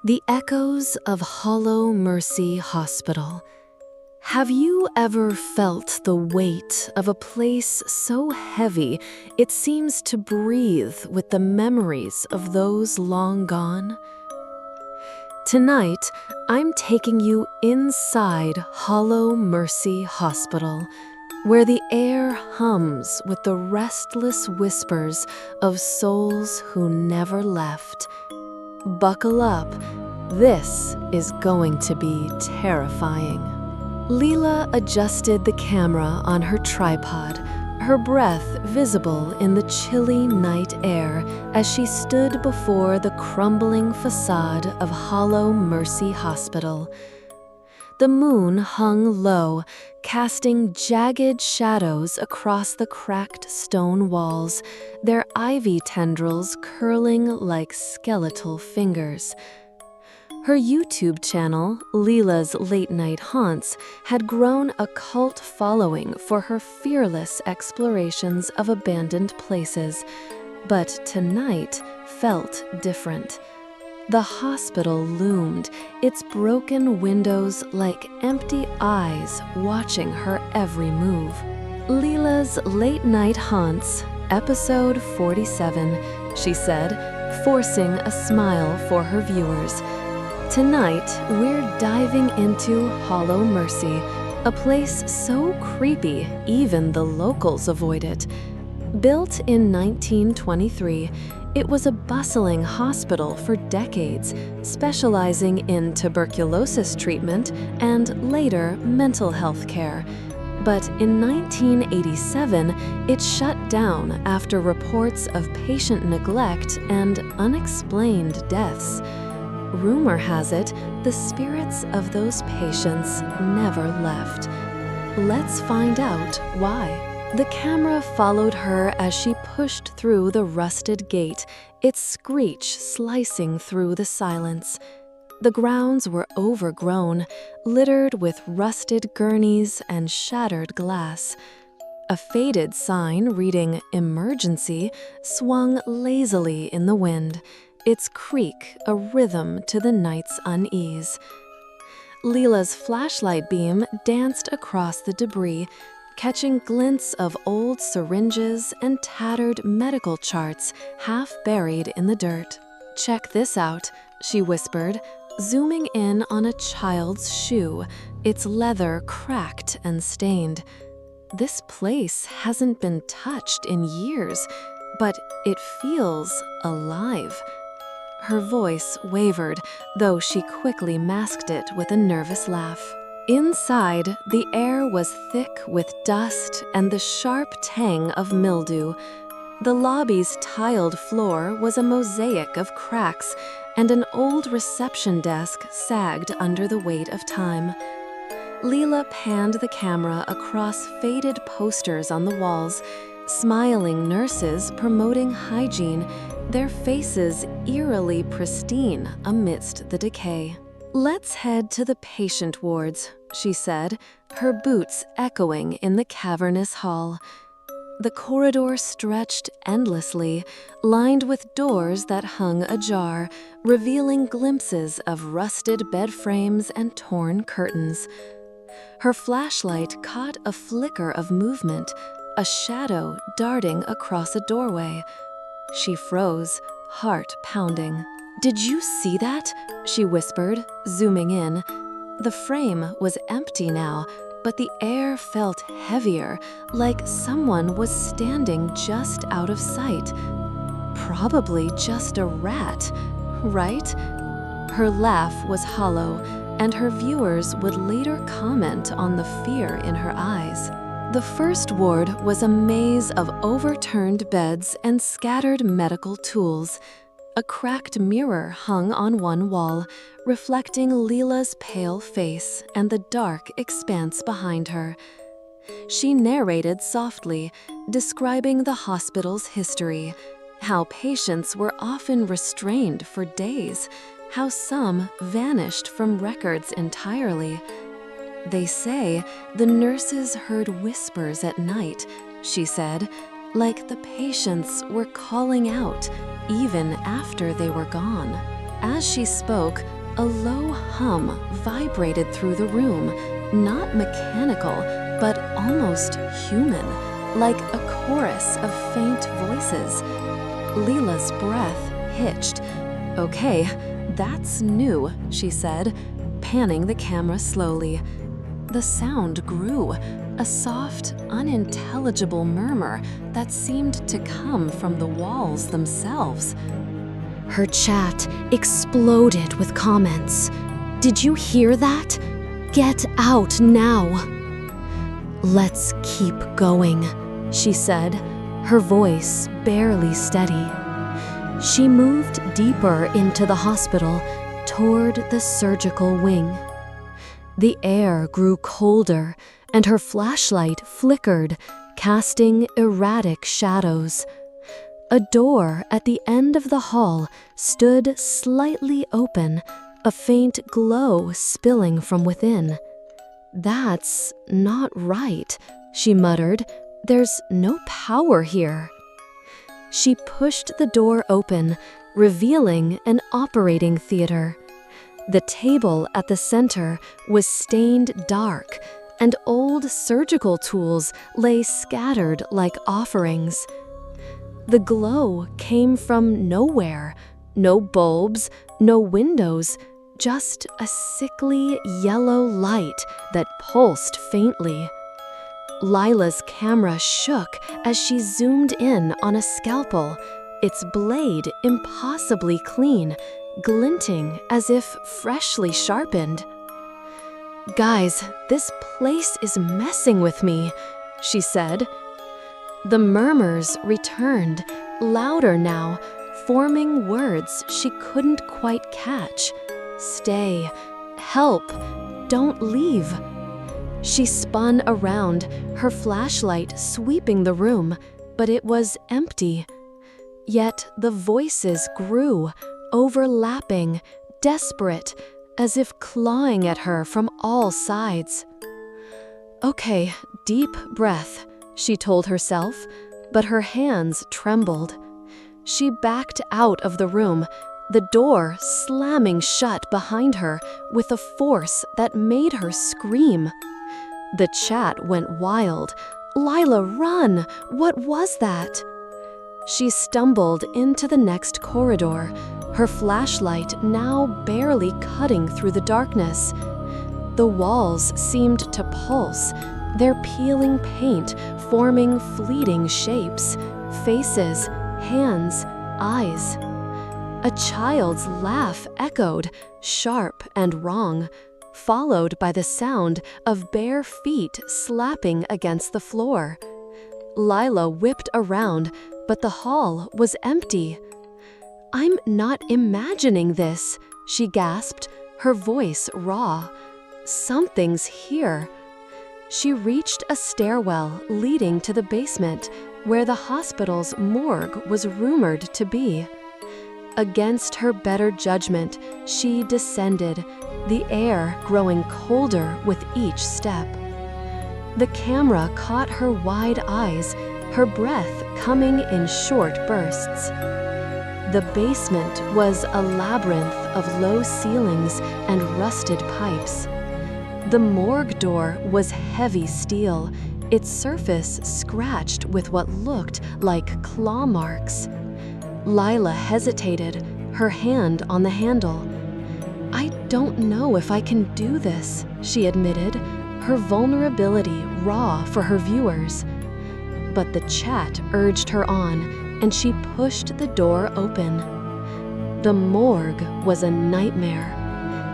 The echoes of Hollow Mercy Hospital. Have you ever felt the weight of a place so heavy it seems to breathe with the memories of those long gone? Tonight, I'm taking you inside Hollow Mercy Hospital, where the air hums with the restless whispers of souls who never left. Buckle up, this is going to be terrifying. Leela adjusted the camera on her tripod, her breath visible in the chilly night air as she stood before the crumbling facade of Hollow Mercy Hospital. The moon hung low, casting jagged shadows across the cracked stone walls, their ivy tendrils curling like skeletal fingers. Her YouTube channel, Leela's Late Night Haunts, had grown a cult following for her fearless explorations of abandoned places, but tonight felt different. The hospital loomed, its broken windows like empty eyes watching her every move. Leela's Late Night Haunts, episode 47, she said, forcing a smile for her viewers. Tonight, we're diving into Hollow Mercy, a place so creepy even the locals avoid it. Built in 1923, it was a bustling hospital for decades, specializing in tuberculosis treatment and later mental health care. But in 1987, it shut down after reports of patient neglect and unexplained deaths. Rumor has it, the spirits of those patients never left. Let's find out why. The camera followed her as she pushed through the rusted gate, its screech slicing through the silence. The grounds were overgrown, littered with rusted gurneys and shattered glass. A faded sign reading "Emergency" swung lazily in the wind, its creak a rhythm to the night's unease. Leela's flashlight beam danced across the debris, catching glints of old syringes and tattered medical charts half buried in the dirt. "Check this out," she whispered, zooming in on a child's shoe, its leather cracked and stained. This place hasn't been touched in years, but it feels alive. Her voice wavered, though she quickly masked it with a nervous laugh. Inside, the air was thick with dust and the sharp tang of mildew. The lobby's tiled floor was a mosaic of cracks, and an old reception desk sagged under the weight of time. Leela panned the camera across faded posters on the walls, smiling nurses promoting hygiene, their faces eerily pristine amidst the decay. "Let's head to the patient wards," she said, her boots echoing in the cavernous hall. The corridor stretched endlessly, lined with doors that hung ajar, revealing glimpses of rusted bed frames and torn curtains. Her flashlight caught a flicker of movement, a shadow darting across a doorway. She froze, heart pounding. "Did you see that?" she whispered, zooming in. The frame was empty now, but the air felt heavier, like someone was standing just out of sight. Probably just a rat, right? Her laugh was hollow, and her viewers would later comment on the fear in her eyes. The first ward was a maze of overturned beds and scattered medical tools. A cracked mirror hung on one wall, reflecting Leela's pale face and the dark expanse behind her. She narrated softly, describing the hospital's history, how patients were often restrained for days, how some vanished from records entirely. "They say the nurses heard whispers at night," she said, like the patients were calling out even after they were gone. as she spoke, a low hum vibrated through the room, not mechanical, but almost human, like a chorus of faint voices. Leela's breath hitched. "Okay, that's new," she said, panning the camera slowly. The sound grew, a soft, unintelligible murmur that seemed to come from the walls themselves. Her chat exploded with comments. "Did you hear that? Get out now." "Let's keep going," she said, her voice barely steady. She moved deeper into the hospital, toward the surgical wing. The air grew colder, and her flashlight flickered, casting erratic shadows. A door at the end of the hall stood slightly open, a faint glow spilling from within. "That's not right," she muttered. "There's no power here." She pushed the door open, revealing an operating theater. The table at the center was stained dark, and old surgical tools lay scattered like offerings. The glow came from nowhere. No bulbs, no windows, just a sickly yellow light that pulsed faintly. Lila's camera shook as she zoomed in on a scalpel, its blade impossibly clean, glinting as if freshly sharpened. "Guys, this place is messing with me," she said. The murmurs returned, louder now, forming words she couldn't quite catch. "Stay. Help. Don't leave." She spun around, her flashlight sweeping the room, but it was empty. Yet the voices grew, overlapping, desperate, as if clawing at her from all sides. "Okay, deep breath," she told herself, but her hands trembled. She backed out of the room, the door slamming shut behind her with a force that made her scream. The chat went wild. "Lila, run! What was that?" She stumbled into the next corridor, her flashlight now barely cutting through the darkness. The walls seemed to pulse, their peeling paint forming fleeting shapes, faces, hands, eyes. A child's laugh echoed, sharp and wrong, followed by the sound of bare feet slapping against the floor. Lila whipped around, but the hall was empty. "I'm not imagining this," she gasped, her voice raw. "Something's here." She reached a stairwell leading to the basement, where the hospital's morgue was rumored to be. Against her better judgment, she descended, the air growing colder with each step. The camera caught her wide eyes, her breath coming in short bursts. The basement was a labyrinth of low ceilings and rusted pipes. The morgue door was heavy steel, its surface scratched with what looked like claw marks. Lila hesitated, her hand on the handle. "I don't know if I can do this," she admitted, her vulnerability raw for her viewers. But the chat urged her on, and she pushed the door open. The morgue was a nightmare.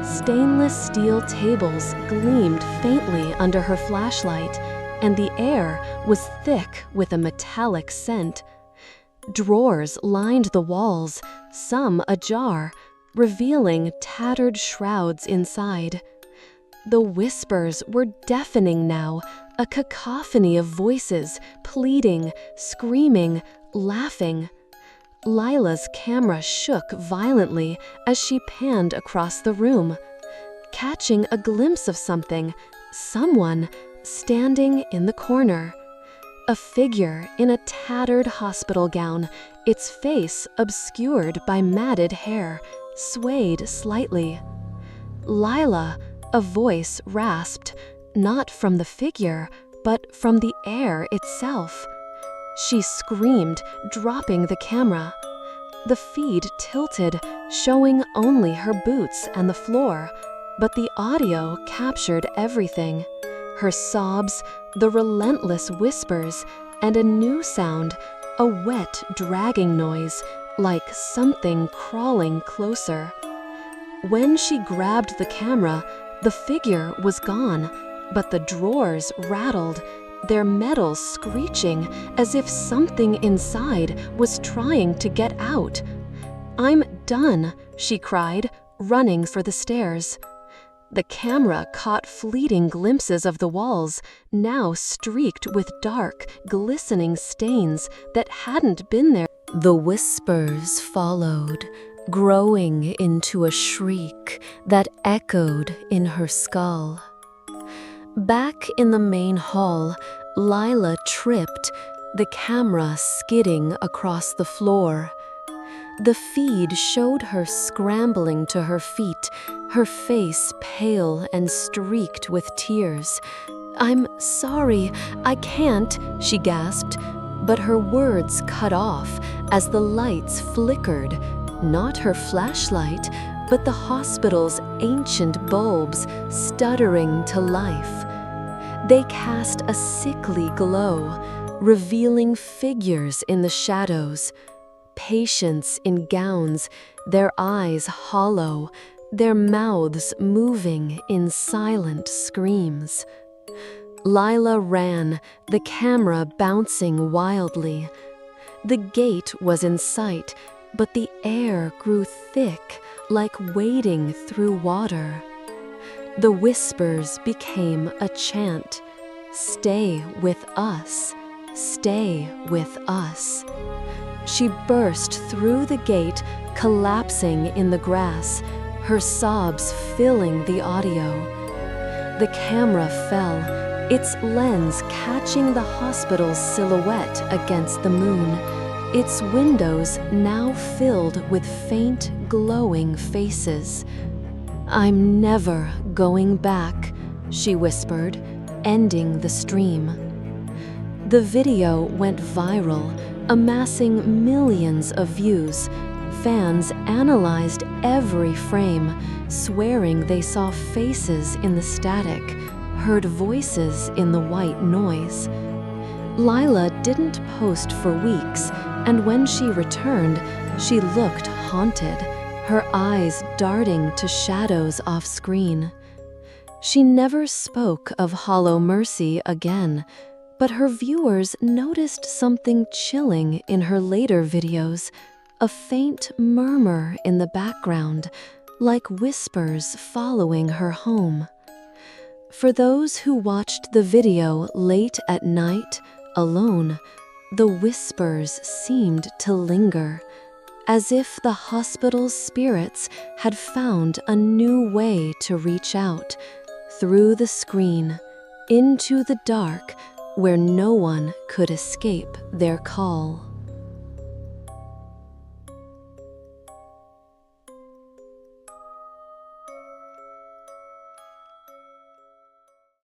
Stainless steel tables gleamed faintly under her flashlight, and the air was thick with a metallic scent. Drawers lined the walls, some ajar, revealing tattered shrouds inside. The whispers were deafening now, a cacophony of voices, pleading, screaming, laughing. Lila's camera shook violently as she panned across the room, catching a glimpse of someone standing in the corner. A figure in a tattered hospital gown, its face obscured by matted hair, swayed slightly. "Lila," a voice rasped, not from the figure, but from the air itself. She screamed, dropping the camera. The feed tilted, showing only her boots and the floor, but the audio captured everything. Her sobs, the relentless whispers, and a new sound, a wet, dragging noise, like something crawling closer. When she grabbed the camera, the figure was gone, but the drawers rattled, their metal screeching as if something inside was trying to get out. "I'm done," she cried, running for the stairs. The camera caught fleeting glimpses of the walls, now streaked with dark, glistening stains that hadn't been there. The whispers followed, growing into a shriek that echoed in her skull. Back in the main hall, Lila tripped, the camera skidding across the floor. The feed showed her scrambling to her feet, her face pale and streaked with tears. "I'm sorry, I can't," she gasped, but her words cut off as the lights flickered, not her flashlight, but the hospital's ancient bulbs stuttering to life. They cast a sickly glow, revealing figures in the shadows. Patients in gowns, their eyes hollow, their mouths moving in silent screams. Lila ran, the camera bouncing wildly. The gate was in sight, but the air grew thick, like wading through water. The whispers became a chant. "Stay with us, stay with us." She burst through the gate, collapsing in the grass, her sobs filling the audio. The camera fell, its lens catching the hospital's silhouette against the moon, its windows now filled with faint, glowing faces. "I'm never going back," she whispered, ending the stream. The video went viral, amassing millions of views. Fans analyzed every frame, swearing they saw faces in the static, heard voices in the white noise. Lila didn't post for weeks, and when she returned, she looked haunted, her eyes darting to shadows off-screen. She never spoke of Hollow Mercy again, but her viewers noticed something chilling in her later videos, a faint murmur in the background, like whispers following her home. For those who watched the video late at night, alone, the whispers seemed to linger, as if the hospital's spirits had found a new way to reach out, through the screen, into the dark, where no one could escape their call.